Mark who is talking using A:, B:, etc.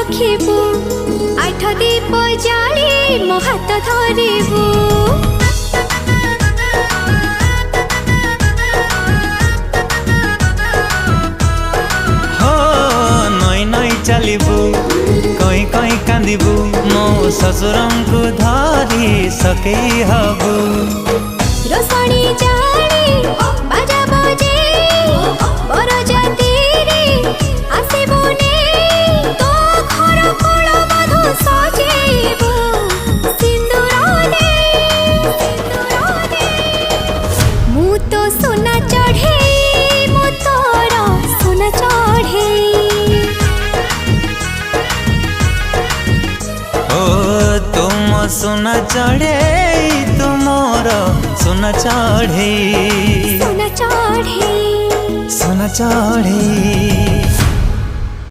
A: रखिबू आठ दीप जाली मो हाथ धरिबू
B: हो नई नई चलिबू कई कई कांदिबू मो ससुरंकु धरी सकेई हबू
A: रोसणी जाली बाजा बजे बर जाती रे आसीबुनी तो घर कोल मधु सजेबू सिंदूर दे मु तो सोना चढ़े मु तोर सोना चढ़े
B: ओ तुम सोना चढ़े तुमोर सोना चढ़े
A: सोना चढ़े
B: सोना चढ़े।